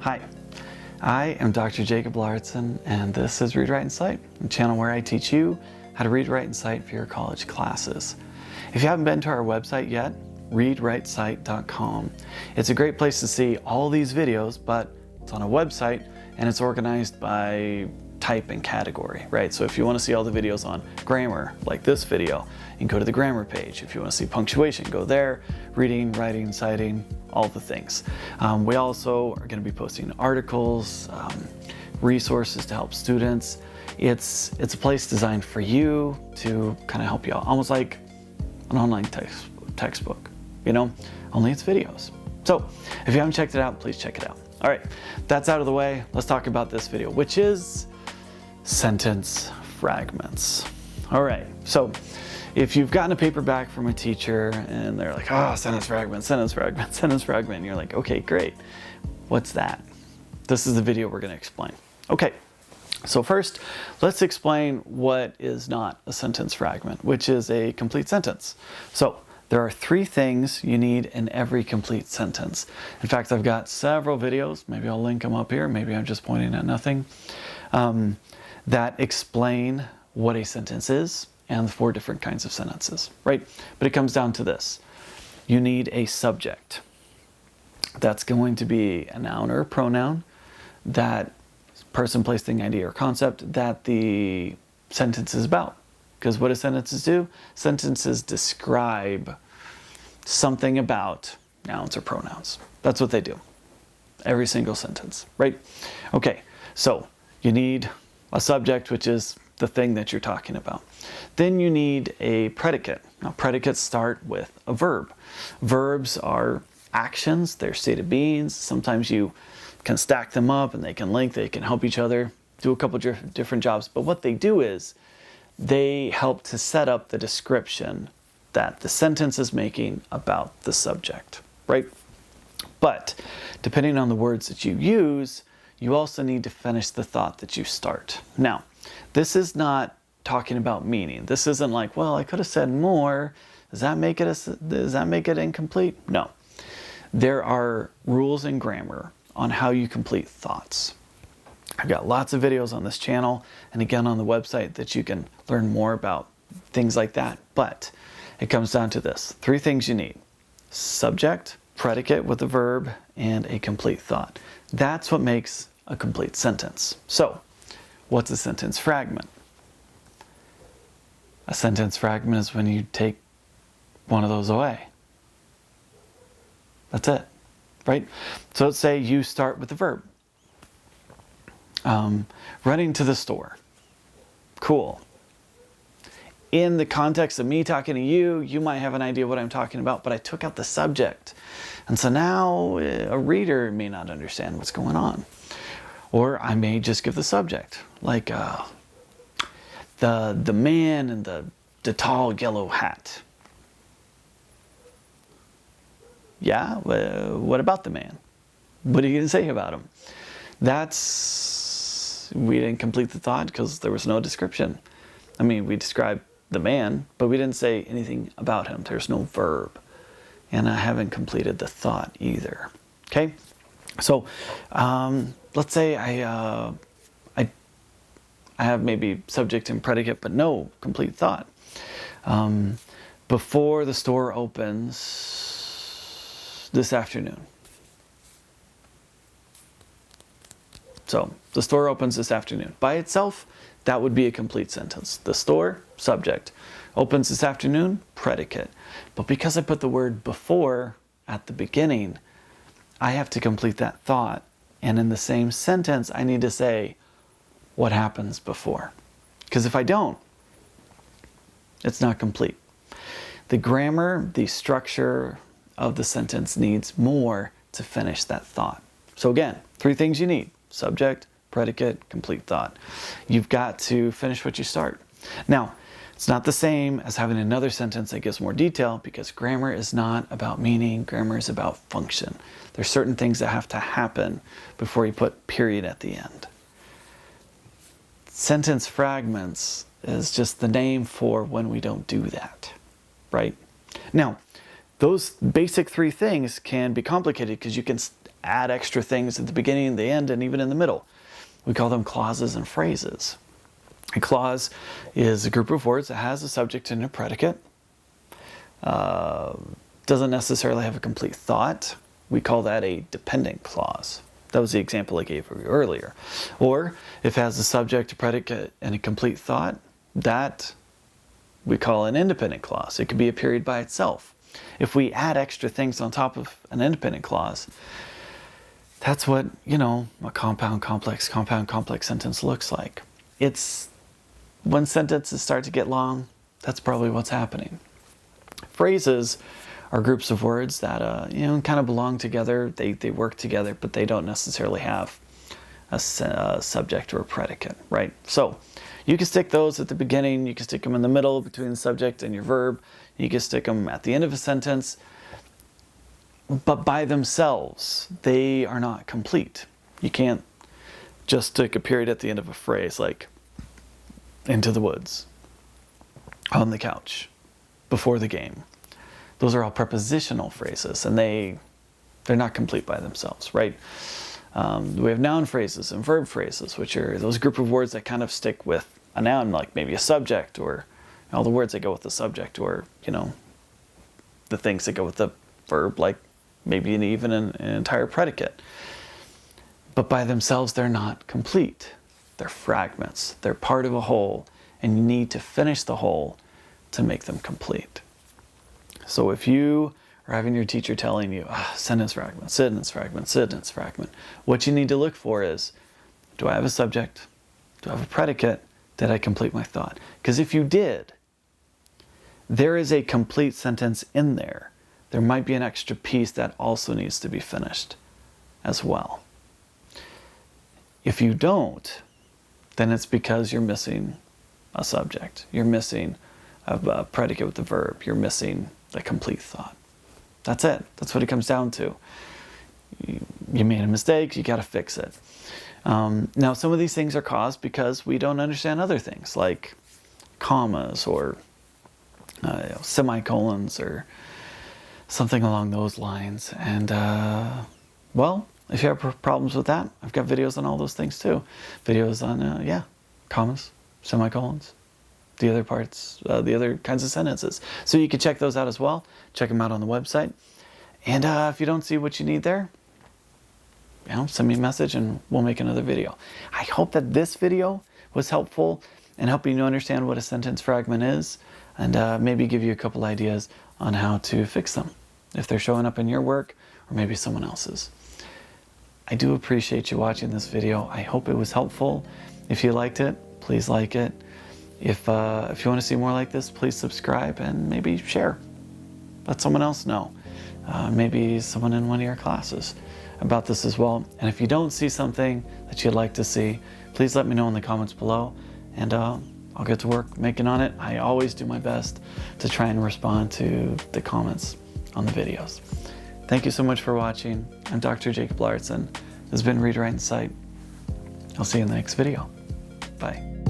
Hi, I am Dr. Jacob Lauritsen, and this is Read, Write, and Cite, a channel where I teach you how to read, write, and cite for your college classes. If you haven't been to our website yet, readwritecite.com. It's a great place to see all these videos, but it's on a website and it's organized by type and category, right? So if you want to see all the videos on grammar, like this video, you can go to the grammar page. If you want to see punctuation, go there. Reading, writing, citing, all the things. We also are going to be posting articles, resources to help students. It's a place designed for you to kind of help you out, almost like an online textbook, you know, only it's videos. So if you haven't checked it out, please check it out. All right, that's out of the way. Let's talk about this video, which is sentence fragments. All right, so if you've gotten a paper back from a teacher and they're like, oh, sentence fragment, sentence fragment, sentence fragment, and you're like, okay, great. What's that? This is the video we're going to explain. Okay, so first, let's explain what is not a sentence fragment, which is a complete sentence. So there are three things you need in every complete sentence. In fact, I've got several videos, maybe I'll link them up here, maybe I'm just pointing at nothing, that explain what a sentence is and the four different kinds of sentences, right? But it comes down to this. You need a subject. That's going to be a noun or a pronoun, that person, place, thing, idea, or concept that the sentence is about. Because what do sentences do? Sentences describe something about nouns or pronouns. That's what they do. Every single sentence, right? Okay, so you need a subject, which is the thing that you're talking about. Then you need a predicate. Now, predicates start with a verb. Verbs are actions, they're state of beings. Sometimes you can stack them up and they can link, they can help each other, do a couple different jobs. But what they do is they help to set up the description that the sentence is making about the subject, right? But depending on the words that you use, you also need to finish the thought that you start. Now, this is not talking about meaning. This isn't like, well, I could have said more. Does that make it incomplete? No. There are rules in grammar on how you complete thoughts. I've got lots of videos on this channel and again on the website that you can learn more about things like that. But it comes down to this. Three things you need: subject, predicate with a verb, and a complete thought. That's what makes a complete sentence. So, what's a sentence fragment? A sentence fragment is when you take one of those away. That's it, right? So let's say you start with the verb. Running to the store. Cool. In the context of me talking to you, you might have an idea what I'm talking about, but I took out the subject. And so now a reader may not understand what's going on. Or I may just give the subject, like the man in the tall yellow hat. Yeah, what about the man? What are you going to say about him? We didn't complete the thought because there was no description. I mean, we described the man, but we didn't say anything about him. There's no verb. And I haven't completed the thought either. Okay? So, let's say I have maybe subject and predicate, but no complete thought. Before the store opens this afternoon. So, the store opens this afternoon. By itself, that would be a complete sentence. The store, subject. Opens this afternoon, predicate. But because I put the word before at the beginning, I have to complete that thought. And in the same sentence, I need to say what happens before. Because if I don't, it's not complete. The grammar, the structure of the sentence needs more to finish that thought. So again, three things you need: subject, predicate, complete thought. You've got to finish what you start. Now, it's not the same as having another sentence that gives more detail, because grammar is not about meaning, grammar is about function. There's certain things that have to happen before you put period at the end. Sentence fragments is just the name for when we don't do that, right? Now, those basic three things can be complicated because you can add extra things at the beginning, the end, and even in the middle. We call them clauses and phrases. A clause is a group of words that has a subject and a predicate. Doesn't necessarily have a complete thought. We call that a dependent clause. That was the example I gave you earlier. Or if it has a subject, a predicate, and a complete thought, that we call an independent clause. It could be a period by itself. If we add extra things on top of an independent clause, that's what, a compound complex sentence looks like. It's when sentences start to get long, that's probably what's happening. Phrases are groups of words that, kind of belong together. They work together, but they don't necessarily have a subject or a predicate, right? So you can stick those at the beginning. You can stick them in the middle between the subject and your verb. You can stick them at the end of a sentence. But by themselves, they are not complete. You can't just stick a period at the end of a phrase like into the woods, on the couch, before the game. Those are all prepositional phrases, and they're not complete by themselves, right? We have noun phrases and verb phrases, which are those group of words that kind of stick with a noun, like maybe a subject, or all the words that go with the subject, or, the things that go with the verb, like maybe even an entire predicate. But by themselves, they're not complete. They're fragments. They're part of a whole, and you need to finish the whole to make them complete. So if you are having your teacher telling you, sentence fragment, sentence fragment, sentence fragment, what you need to look for is, do I have a subject? Do I have a predicate? Did I complete my thought? Because if you did, there is a complete sentence in there. There might be an extra piece that also needs to be finished as well. If you don't, then it's because you're missing a subject. You're missing a predicate with the verb. You're missing a complete thought. That's it. That's what it comes down to. You made a mistake, you got to fix it. Now, some of these things are caused because we don't understand other things, like commas or semicolons or something along those lines. And, well, if you have problems with that, I've got videos on all those things too. Videos on, commas, semicolons, the other parts, the other kinds of sentences. So you can check those out as well. Check them out on the website. And if you don't see what you need there, send me a message and we'll make another video. I hope that this video was helpful in helping you understand what a sentence fragment is, and maybe give you a couple ideas on how to fix them if they're showing up in your work or maybe someone else's. I do appreciate you watching this video. I hope it was helpful. If you liked it, please like it. If you want to see more like this, please subscribe and maybe share. Let someone else know. Maybe someone in one of your classes about this as well. And if you don't see something that you'd like to see, please let me know in the comments below, and I'll get to work making on it. I always do my best to try and respond to the comments on the videos. Thank you so much for watching. I'm Dr. Jacob Larson. This has been Read, Write, and Cite. I'll see you in the next video. Bye.